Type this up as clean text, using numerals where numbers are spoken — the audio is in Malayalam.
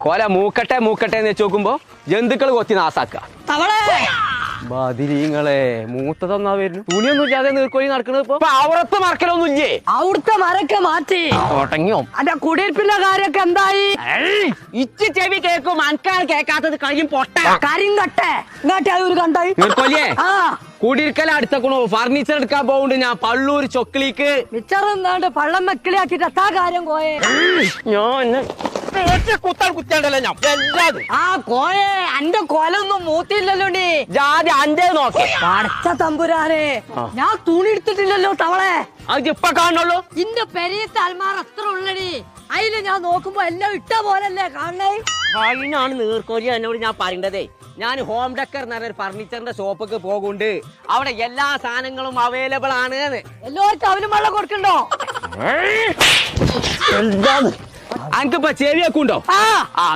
കൊല മൂക്കട്ടെ മൂക്കട്ടെ എന്ന് വെച്ച് നോക്കുമ്പോ ജന്തുക്കൾ കൊത്തി നാസാക്ക ബദിരീങ്ങളെ മൂത്തതൊന്നാ വരുന്നു തുണിയൊന്നും ഇല്ലാതെ നീർക്കോലി നടക്കണത് ഇപ്പൊ അവിടത്തെ മറക്കലൊന്നും ഇല്ലേ അവിടുത്തെ മരൊക്കെ മാറ്റി തുടങ്ങിയോ അന്റെ കുടിയിരിപ്പിന്റെ കാര്യൊക്കെ എന്തായി ഇച്ചി ചെവി കേക്കും അനക്കാണ് കേക്കാത്തത് കഴിയും പൊട്ട കരിങ്കട്ടെ ഇങ്ങോട്ടെ അത് ഒരു കണ്ടായി നീർക്കോലിയെ ആ കുടിയിരിക്കല അടുത്തക്കണോ ഫർണിച്ചർ എടുക്കാൻ പോകുന്നുണ്ട് ഞാൻ പള്ളൂർ ചൊക്ലിക്ക് മിച്ചറന്നാണ്ട് പള്ളം മെക്കിളിയാക്കിട്ട് എത്താ കാര്യം കോയെ കുത്താണ്ടല്ലോ ഞാൻ എല്ലാതും ആ കോയെ അന്റെ കൊലൊന്നും മൂത്തില്ലല്ലോ നീ ജാതി അന്റെ നോക്കി പടച്ച തമ്പുരാനെ ഞാൻ തുണി എടുത്തിട്ടില്ലല്ലോ തവളെ അത് ഇപ്പൊ കാണുള്ളൂ ഇന്റെ പെരീത്തെ അൽമാർ അത്ര ഉള്ളടി അതില് ഞാൻ നോക്കുമ്പോ എല്ലാം ഇട്ട പോലല്ലേ കാണണേ അതിനാണ് നീർക്കോലി എന്നോട് ഞാൻ പറയേണ്ടതേ ഞാൻ ഹോം ഡെക്കർ എന്ന് പറഞ്ഞ ഫർണിച്ചറിന്റെ ഷോപ്പൊക്കെ പോകുന്നുണ്ട് അവിടെ എല്ലാ സാധനങ്ങളും അവൈലബിൾ ആണ് എല്ലാവർക്കും അവനും വെള്ളം കൊടുക്കണ്ടോ എന്താണ് അനക്കിപ്പോ ചെവിയൊക്കെ ഉണ്ടോ ആ